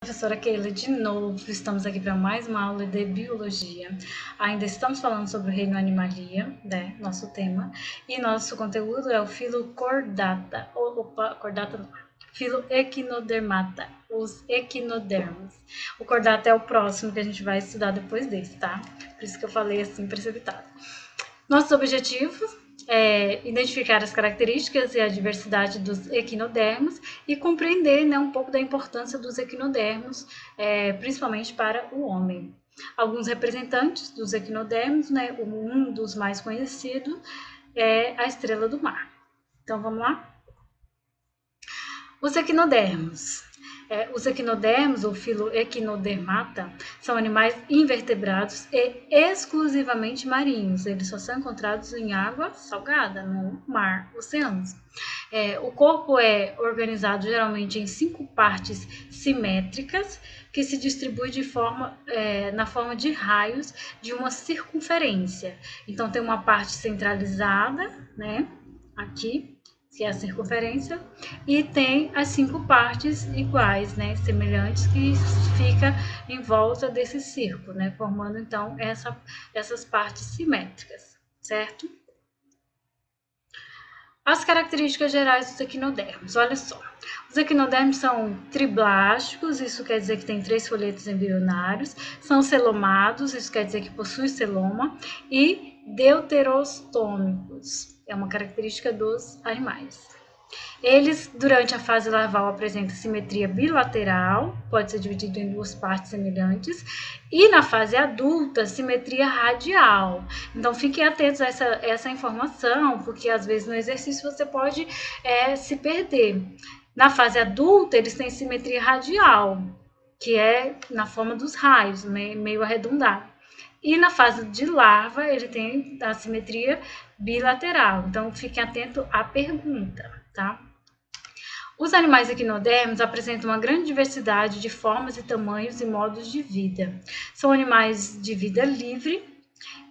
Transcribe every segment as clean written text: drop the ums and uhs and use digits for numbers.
Professora Keila, de novo, estamos aqui para mais uma aula de biologia. Ainda estamos falando sobre o reino Animalia, né, nosso tema, e nosso conteúdo é o filo Chordata, Chordata não, filo Echinodermata, os equinodermos. O Chordata é o próximo que a gente vai estudar depois desse, tá? Por isso que eu falei assim precipitado. Nossos objetivos é identificar as características e a diversidade dos equinodermos e compreender, né, um pouco da importância dos equinodermos, principalmente para o homem. Alguns representantes dos equinodermos, né, um dos mais conhecidos é a estrela do mar. Então vamos lá? Os equinodermos. Os equinodermos, ou filo Echinodermata, são animais invertebrados e exclusivamente marinhos. Eles só são encontrados em água salgada, no mar, oceanos. O corpo é organizado geralmente em 5 partes simétricas, que se distribui na forma de raios de uma circunferência. Então tem uma parte centralizada, né, aqui, que é a circunferência, e tem as 5 partes iguais, né, semelhantes, que fica em volta desse círculo, né, formando então essas partes simétricas, certo? As características gerais dos equinodermos, olha só. Os equinodermos são triblásticos, isso quer dizer que tem 3 folhetos embrionários, são celomados, isso quer dizer que possui celoma, e deuterostômicos, é uma característica dos animais. Eles, durante a fase larval, apresentam simetria bilateral, pode ser dividido em 2 partes semelhantes, e na fase adulta, simetria radial. Então, fiquem atentos a essa informação, porque às vezes no exercício você pode se perder. Na fase adulta, eles têm simetria radial, que é na forma dos raios, meio arredondado. E na fase de larva, ele tem a simetria bilateral. Então, fiquem atentos à pergunta, tá? Os animais equinodermos apresentam uma grande diversidade de formas e tamanhos e modos de vida. São animais de vida livre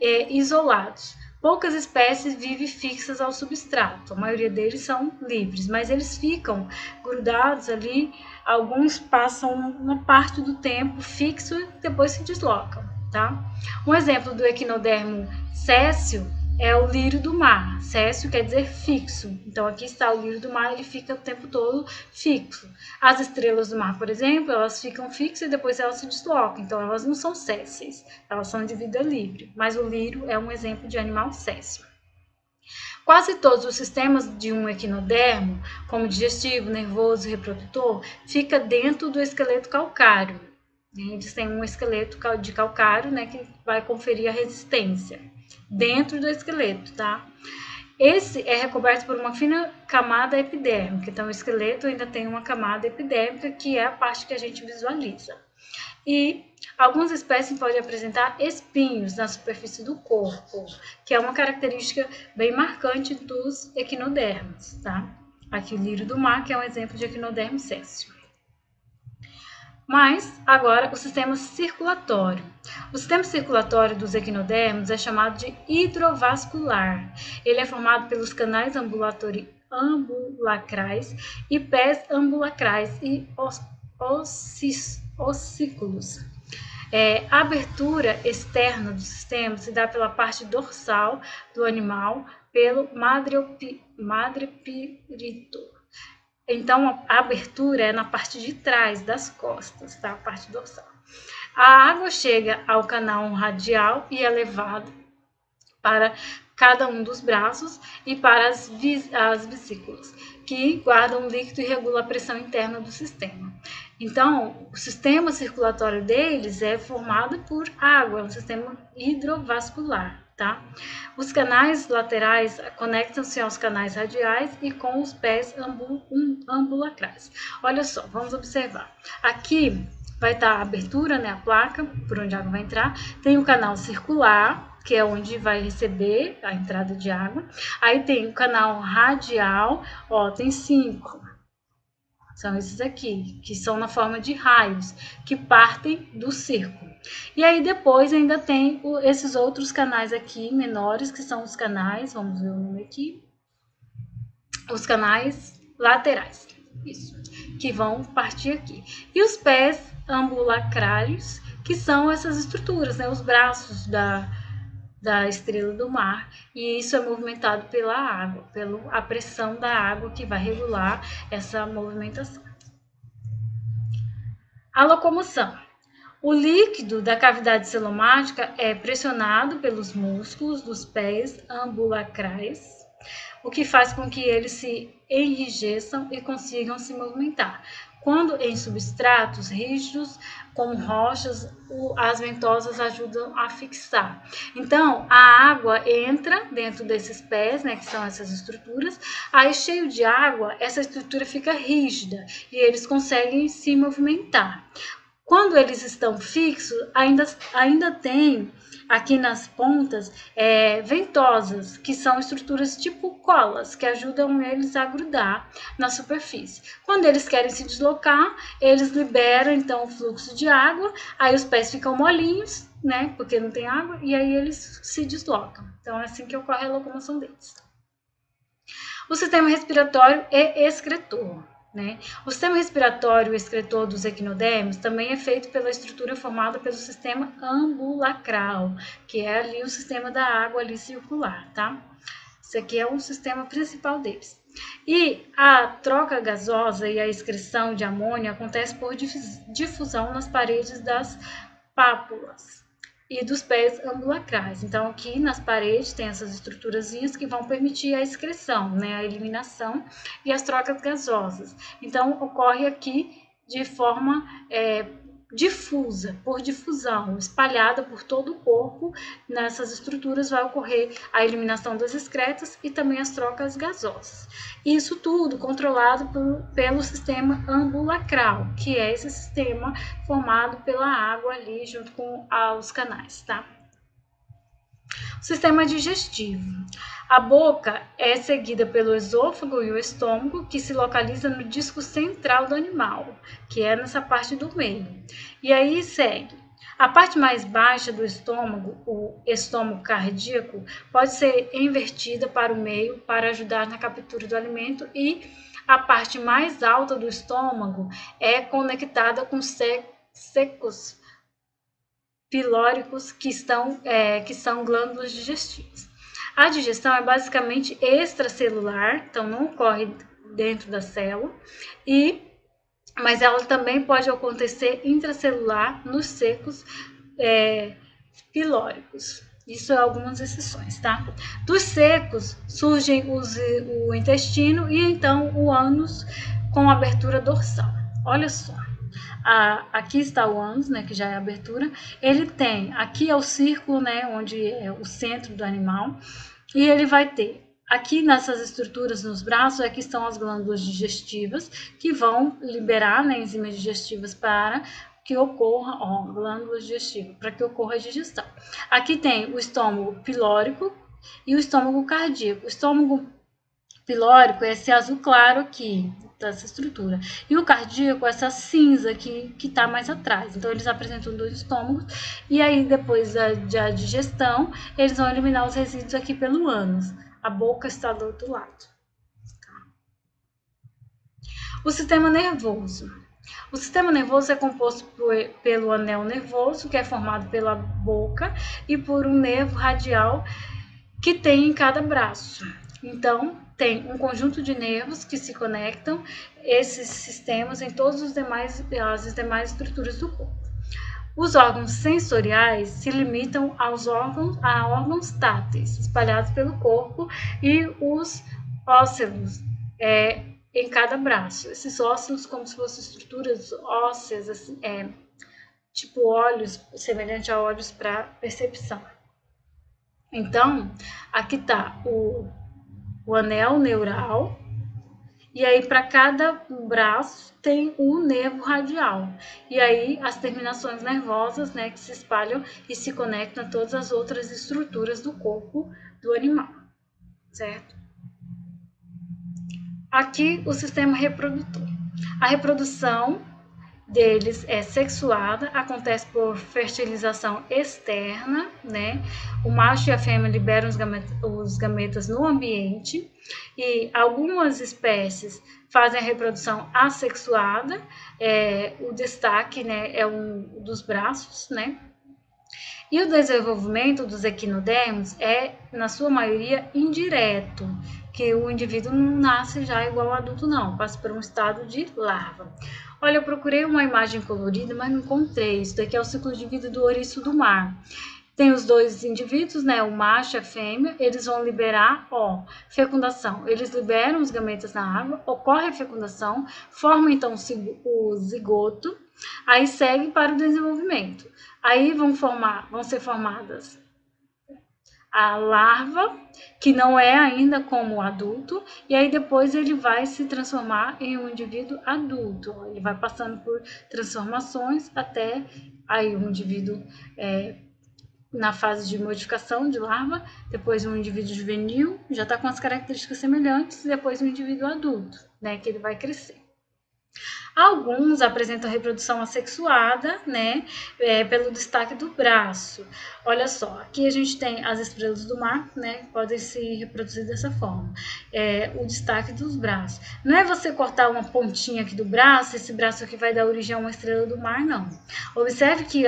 e isolados. Poucas espécies vivem fixas ao substrato, a maioria deles são livres, mas eles ficam grudados ali, alguns passam uma parte do tempo fixo e depois se deslocam, tá? Um exemplo do equinodermo céssio é o lírio do mar. Céssio quer dizer fixo. Então, aqui está o lírio do mar, ele fica o tempo todo fixo. As estrelas do mar, por exemplo, elas ficam fixas e depois elas se deslocam. Então, elas não são césseis, elas são de vida livre. Mas o lírio é um exemplo de animal céssio. Quase todos os sistemas de um equinodermo, como digestivo, nervoso e reprodutor, fica dentro do esqueleto calcário. Eles têm um esqueleto de calcário, né, que vai conferir a resistência dentro do esqueleto, tá? Esse é recoberto por uma fina camada epidérmica, então o esqueleto ainda tem uma camada epidérmica, que é a parte que a gente visualiza. E algumas espécies podem apresentar espinhos na superfície do corpo, que é uma característica bem marcante dos equinodermos, tá? Aqui o lírio do mar, que é um exemplo de equinodermo céssio. Mas, agora, o sistema circulatório. O sistema circulatório dos equinodermos é chamado de hidrovascular. Ele é formado pelos canais ambulacrais e pés ambulacrais e ossículos. A abertura externa do sistema se dá pela parte dorsal do animal, pelo madrepirito. Então, a abertura é na parte de trás das costas, tá? A parte dorsal. A água chega ao canal radial e é levada para cada um dos braços e para as vesículas, que guardam o líquido e regulam a pressão interna do sistema. Então, o sistema circulatório deles é formado por água, é um sistema hidrovascular. Tá? Os canais laterais conectam-se aos canais radiais e com os pés ambulacrais. Olha só, vamos observar. Aqui vai estar a abertura, né, a placa, por onde a água vai entrar. Tem o canal circular, que é onde vai receber a entrada de água. Aí tem o canal radial, ó, tem 5. São esses aqui, que são na forma de raios, que partem do círculo. E aí depois ainda tem esses outros canais aqui, menores, que são os canais, vamos ver o nome aqui, os canais laterais, isso, que vão partir aqui. E os pés ambulacrais, que são essas estruturas, né, os braços da estrela do mar, e isso é movimentado pela água, pela pressão da água que vai regular essa movimentação. A locomoção. O líquido da cavidade celomática é pressionado pelos músculos dos pés ambulacrais, o que faz com que eles se enrijeçam e consigam se movimentar. Quando em substratos rígidos, como rochas, as ventosas ajudam a fixar. Então, a água entra dentro desses pés, né, que são essas estruturas, aí cheio de água, essa estrutura fica rígida e eles conseguem se movimentar. Quando eles estão fixos, ainda tem aqui nas pontas ventosas, que são estruturas tipo colas, que ajudam eles a grudar na superfície. Quando eles querem se deslocar, eles liberam então o fluxo de água, aí os pés ficam molinhos, né, porque não tem água, e aí eles se deslocam. Então é assim que ocorre a locomoção deles. O sistema respiratório e excretor. Né? O sistema respiratório excretor dos equinodermos também é feito pela estrutura formada pelo sistema ambulacral, que é ali o sistema da água ali circular, tá? Esse aqui é o sistema principal deles. E a troca gasosa e a excreção de amônia acontece por difusão nas paredes das pápulas e dos pés ambulacrais. Então, aqui nas paredes tem essas estruturazinhas que vão permitir a excreção, né, a eliminação e as trocas gasosas. Então, ocorre aqui de forma difusa, por difusão, espalhada por todo o corpo. Nessas estruturas vai ocorrer a eliminação das excretas e também as trocas gasosas. Isso tudo controlado pelo sistema ambulacral, que é esse sistema formado pela água ali junto com os canais, tá? O sistema digestivo. A boca é seguida pelo esôfago e o estômago, que se localiza no disco central do animal, que é nessa parte do meio. E aí segue. A parte mais baixa do estômago, o estômago cardíaco, pode ser invertida para o meio para ajudar na captura do alimento, e a parte mais alta do estômago é conectada com secos pilóricos, que são glândulas digestivas. A digestão é basicamente extracelular, então não ocorre dentro da célula, mas ela também pode acontecer intracelular nos secos pilóricos. Isso é algumas exceções, tá? Dos secos surgem o intestino e então o ânus com abertura dorsal. Olha só. Aqui está o ânus, né, que já é a abertura. Ele tem, aqui é o círculo, né, onde é o centro do animal, e ele vai ter, aqui nessas estruturas nos braços, aqui estão as glândulas digestivas, que vão liberar, né, enzimas digestivas para que ocorra, glândulas digestivas, para que ocorra a digestão. Aqui tem o estômago pilórico e o estômago cardíaco. O estômago pilórico é esse azul claro aqui, dessa estrutura. E o cardíaco, essa cinza que está mais atrás. Então, eles apresentam dois estômagos. E aí, depois da digestão, eles vão eliminar os resíduos aqui pelo ânus. A boca está do outro lado. O sistema nervoso. O sistema nervoso é composto pelo anel nervoso, que é formado pela boca, e por um nervo radial que tem em cada braço. Então, tem um conjunto de nervos que se conectam esses sistemas em todas as demais estruturas do corpo. Os órgãos sensoriais se limitam a órgãos táteis espalhados pelo corpo, e os ósseos em cada braço. Esses ósseos como se fossem estruturas ósseas, assim, tipo olhos, semelhante a olhos para percepção. Então, aqui está o anel neural, e aí para cada braço tem um nervo radial, e aí as terminações nervosas, né, que se espalham e se conectam a todas as outras estruturas do corpo do animal, certo? Aqui o sistema reprodutor. A reprodução deles é sexuada, acontece por fertilização externa, né? O macho e a fêmea liberam os gametas no ambiente e algumas espécies fazem a reprodução assexuada. O destaque, né, é um dos braços, né? E o desenvolvimento dos equinodermos é, na sua maioria, indireto, que o indivíduo não nasce já igual ao adulto, não, passa por um estado de larva. Olha, eu procurei uma imagem colorida, mas não encontrei. Isso daqui é o ciclo de vida do ouriço do mar. Tem os dois indivíduos, né, o macho e a fêmea, eles vão liberar, fecundação. Eles liberam os gametas na água, ocorre a fecundação, forma então o zigoto, aí segue para o desenvolvimento. Aí vão ser formadas a larva, que não é ainda como adulto, e aí depois ele vai se transformar em um indivíduo adulto. Ele vai passando por transformações até aí um indivíduo na fase de modificação de larva, depois um indivíduo juvenil, já está com as características semelhantes, e depois um indivíduo adulto, né, que ele vai crescer. Alguns apresentam reprodução assexuada, né, pelo destaque do braço. Olha só, aqui a gente tem as estrelas do mar, né, que podem se reproduzir dessa forma. O destaque dos braços. Não é você cortar uma pontinha aqui do braço, esse braço aqui vai dar origem a uma estrela do mar, não. Observe que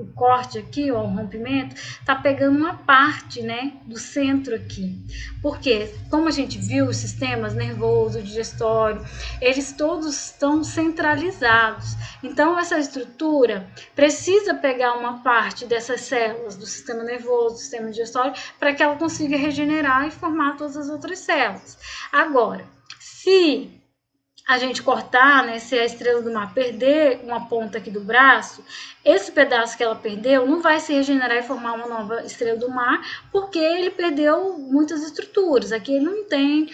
o corte aqui, o rompimento, tá pegando uma parte, né, do centro aqui. Porque, como a gente viu, os sistemas nervoso, digestório, eles todos estão centralizados. Então, essa estrutura precisa pegar uma parte dessas células do sistema nervoso, do sistema digestório, para que ela consiga regenerar e formar todas as outras células. Agora, se a gente cortar, né, se a estrela do mar perder uma ponta aqui do braço, esse pedaço que ela perdeu não vai se regenerar e formar uma nova estrela do mar, porque ele perdeu muitas estruturas. Aqui ele não tem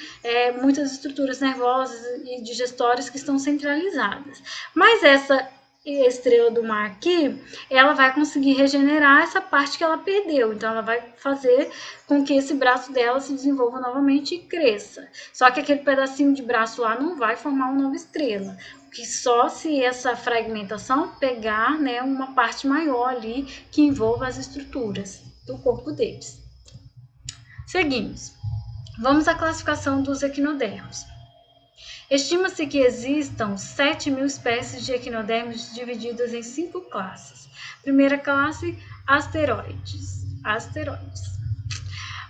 muitas estruturas nervosas e digestórias que estão centralizadas. Mas essa estrela do mar aqui, ela vai conseguir regenerar essa parte que ela perdeu. Então, ela vai fazer com que esse braço dela se desenvolva novamente e cresça. Só que aquele pedacinho de braço lá não vai formar uma nova estrela. Que só se essa fragmentação pegar, né, uma parte maior ali que envolva as estruturas do corpo deles. Seguimos. Vamos à classificação dos equinodermos. Estima-se que existam 7.000 espécies de equinodermos divididas em 5 classes. Primeira classe, asteroides.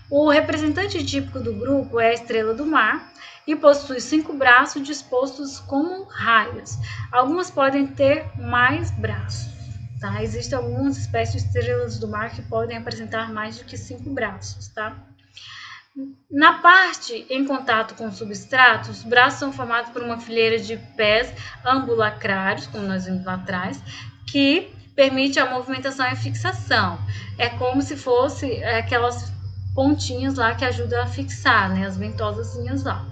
O representante típico do grupo é a estrela do mar e possui 5 braços dispostos como raios. Algumas podem ter mais braços. Tá? Existem algumas espécies de estrelas do mar que podem apresentar mais do que 5 braços. Tá? Na parte em contato com o substrato, os braços são formados por uma fileira de pés ambulacrários, como nós vimos lá atrás, que permite a movimentação e a fixação. É como se fosse aquelas pontinhas lá que ajudam a fixar, né, as ventosazinhas lá.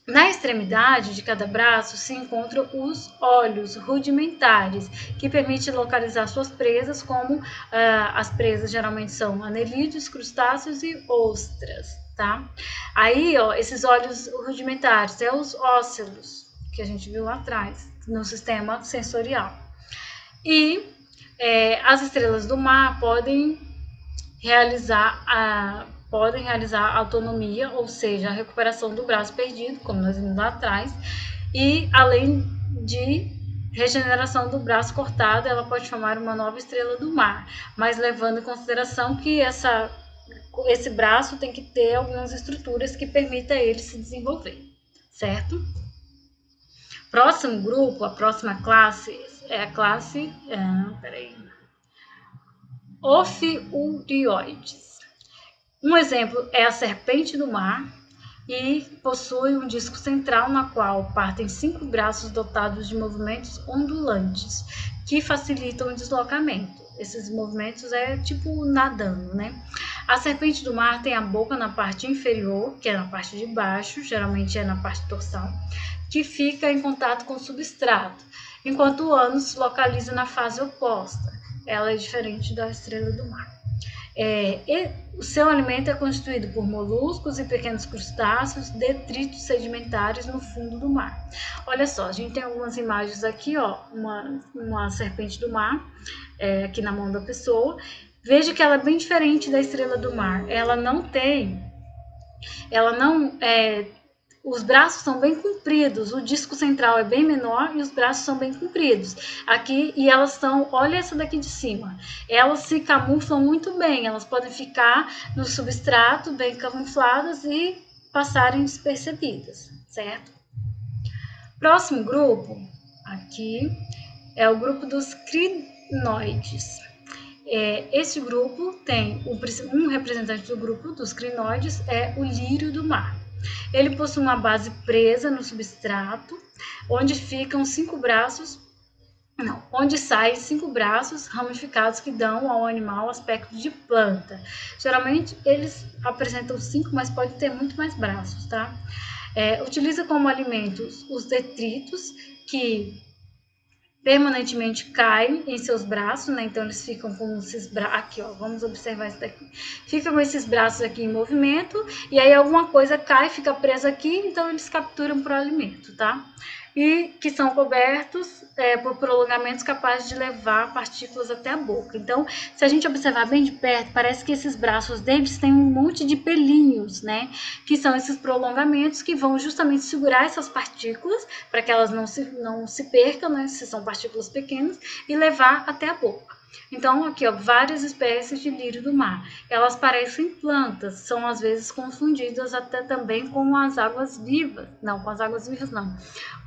Na extremidade de cada braço se encontram os olhos rudimentares, que permitem localizar suas presas, como as presas geralmente são anelídeos, crustáceos e ostras, tá? Aí, esses olhos rudimentares, os ósseos, que a gente viu lá atrás, no sistema sensorial. E as estrelas do mar podem realizar autonomia, ou seja, a recuperação do braço perdido, como nós vimos lá atrás, e além de regeneração do braço cortado, ela pode formar uma nova estrela do mar, mas levando em consideração que esse braço tem que ter algumas estruturas que permitam ele se desenvolver, certo? Próximo grupo, a próxima classe é a classe Ophiurioides. Um exemplo é a serpente do mar e possui um disco central na qual partem 5 braços dotados de movimentos ondulantes que facilitam o deslocamento. Esses movimentos é tipo nadando, né? A serpente do mar tem a boca na parte inferior, que é na parte de baixo, geralmente é na parte dorsal, que fica em contato com o substrato, enquanto o ânus se localiza na fase oposta. Ela é diferente da estrela do mar. O seu alimento é constituído por moluscos e pequenos crustáceos, detritos sedimentares no fundo do mar. Olha só, a gente tem algumas imagens aqui, ó, uma serpente do mar, aqui na mão da pessoa. Veja que ela é bem diferente da estrela do mar. Os braços são bem compridos, o disco central é bem menor e os braços são bem compridos. Aqui, e elas são, olha essa daqui de cima, elas se camuflam muito bem, elas podem ficar no substrato bem camufladas e passarem despercebidas, certo? Próximo grupo, aqui, é o grupo dos crinoides. Esse grupo tem um representante do grupo dos crinoides, é o lírio do mar. Ele possui uma base presa no substrato, onde saem 5 braços ramificados que dão ao animal aspecto de planta. Geralmente eles apresentam 5, mas pode ter muito mais braços, tá? Utiliza como alimentos os detritos que permanentemente caem em seus braços, né? Então eles ficam com esses braços aqui, ó, vamos observar isso daqui. Fica com esses braços aqui em movimento e aí alguma coisa cai, fica presa aqui, então eles capturam para o alimento, tá? E que são cobertos por prolongamentos capazes de levar partículas até a boca. Então, se a gente observar bem de perto, parece que esses braços deles têm um monte de pelinhos, né? Que são esses prolongamentos que vão justamente segurar essas partículas para que elas não se percam, né? Se são partículas pequenas, e levar até a boca. Então, aqui, ó, várias espécies de lírio do mar. Elas parecem plantas, são às vezes confundidas até também com as águas vivas. Não, com as águas vivas não.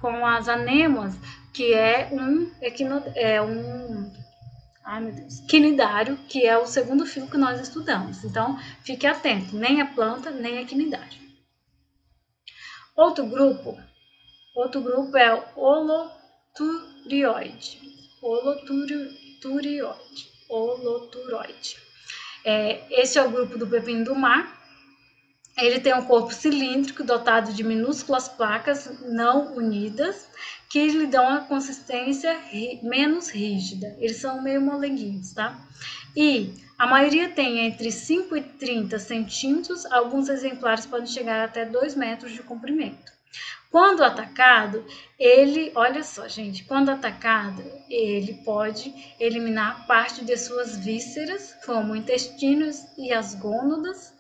Com as anêmonas, que é quinidário, que é o segundo filo que nós estudamos. Então, fique atento, nem é planta, nem é quinidário. Outro grupo é o holoturioide. Holoturoide. Esse é o grupo do pepino do mar. Ele tem um corpo cilíndrico dotado de minúsculas placas não unidas que lhe dão a consistência menos rígida. Eles são meio moleguinhos, tá? E a maioria tem entre 5 e 30 centímetros, alguns exemplares podem chegar até 2 metros de comprimento. Quando atacado, olha só, gente, quando atacado, ele pode eliminar parte de suas vísceras, como intestinos e as gônadas,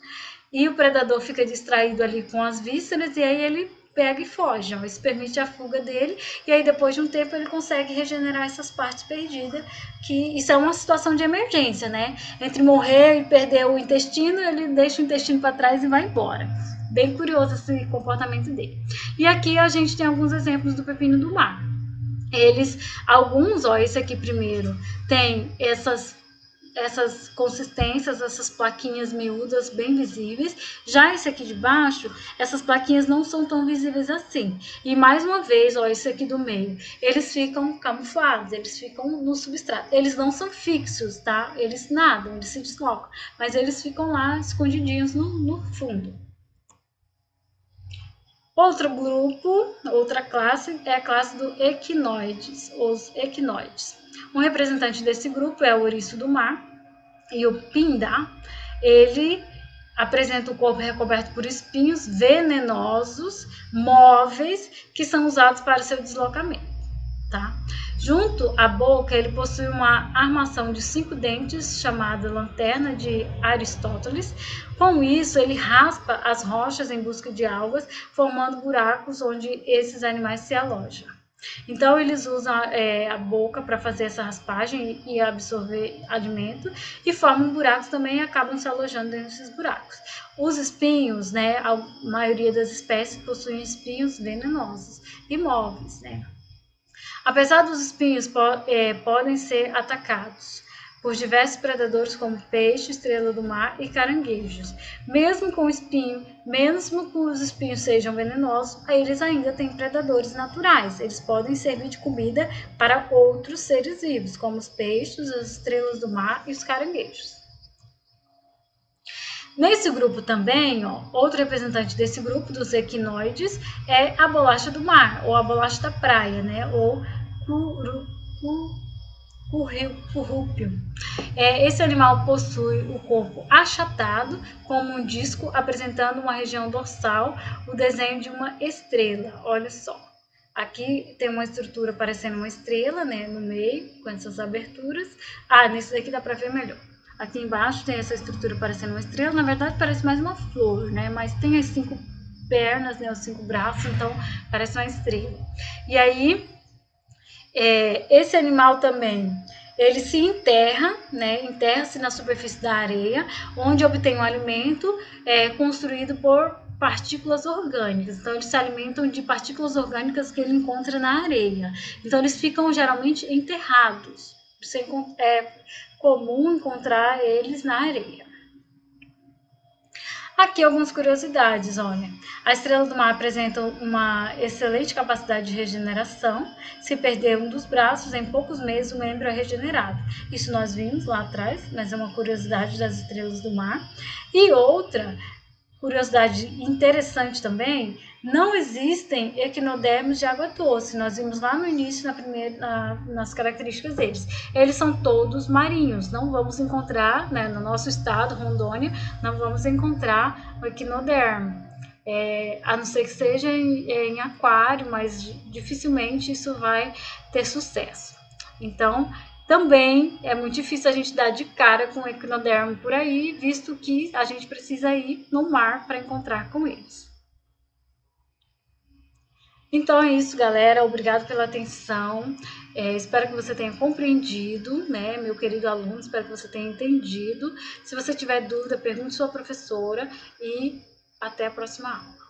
e o predador fica distraído ali com as vísceras e aí ele pega e foge, ó. Isso permite a fuga dele e aí depois de um tempo ele consegue regenerar essas partes perdidas, que isso é uma situação de emergência, né? Entre morrer e perder o intestino, ele deixa o intestino para trás e vai embora. Bem curioso esse comportamento dele. E aqui a gente tem alguns exemplos do pepino do mar. Esse aqui primeiro, tem essas consistências, essas plaquinhas miúdas bem visíveis. Já esse aqui de baixo, essas plaquinhas não são tão visíveis assim. E mais uma vez, ó, esse aqui do meio, eles ficam camuflados, eles ficam no substrato. Eles não são fixos, tá? Eles nadam, eles se deslocam, mas eles ficam lá escondidinhos no fundo. Outro grupo, outra classe, é a classe do equinoides, os equinoides. Um representante desse grupo é o ouriço do mar e o pindá. Ele apresenta o corpo recoberto por espinhos venenosos, móveis, que são usados para seu deslocamento, tá? Junto à boca, ele possui uma armação de 5 dentes, chamada lanterna de Aristóteles. Com isso, ele raspa as rochas em busca de algas, formando buracos onde esses animais se alojam. Então, eles usam a boca para fazer essa raspagem e absorver alimento, e formam buracos também e acabam se alojando dentro desses buracos. Os espinhos, né, a maioria das espécies possuem espinhos venenosos e móveis, né? Apesar dos espinhos podem ser atacados por diversos predadores como peixe, estrela do mar e caranguejos. Mesmo que os espinhos sejam venenosos, eles ainda têm predadores naturais. Eles podem servir de comida para outros seres vivos, como os peixes, as estrelas do mar e os caranguejos. Nesse grupo também, ó, outro representante desse grupo, dos equinoides, é a bolacha do mar, ou a bolacha da praia, né? Ou currúpio. Esse animal possui o corpo achatado, como um disco, apresentando uma região dorsal, o desenho de uma estrela. Olha só. Aqui tem uma estrutura parecendo uma estrela, né, no meio, com essas aberturas. Nesse daqui dá para ver melhor. Aqui embaixo tem essa estrutura parecendo uma estrela, na verdade parece mais uma flor, né, mas tem as 5 pernas, né, os 5 braços, então parece uma estrela. E aí, esse animal também, ele se enterra, né, enterra-se na superfície da areia, onde obtém um alimento construído por partículas orgânicas. Então, eles se alimentam de partículas orgânicas que ele encontra na areia. Então, eles ficam geralmente enterrados. É comum encontrar eles na areia. Aqui algumas curiosidades, olha. A estrela do mar apresenta uma excelente capacidade de regeneração. Se perder um dos braços, em poucos meses o membro é regenerado. Isso nós vimos lá atrás, mas é uma curiosidade das estrelas do mar. E outra curiosidade interessante também, não existem equinodermos de água doce. Nós vimos lá no início, nas características deles. Eles são todos marinhos. Não vamos encontrar, né, no nosso estado, Rondônia, não vamos encontrar o equinodermo. A não ser que seja em aquário, mas dificilmente isso vai ter sucesso. Então, também é muito difícil a gente dar de cara com o equinodermo por aí, visto que a gente precisa ir no mar para encontrar com eles. Então é isso, galera. Obrigado pela atenção. Espero que você tenha compreendido, né, meu querido aluno. Espero que você tenha entendido. Se você tiver dúvida, pergunte sua professora e até a próxima aula.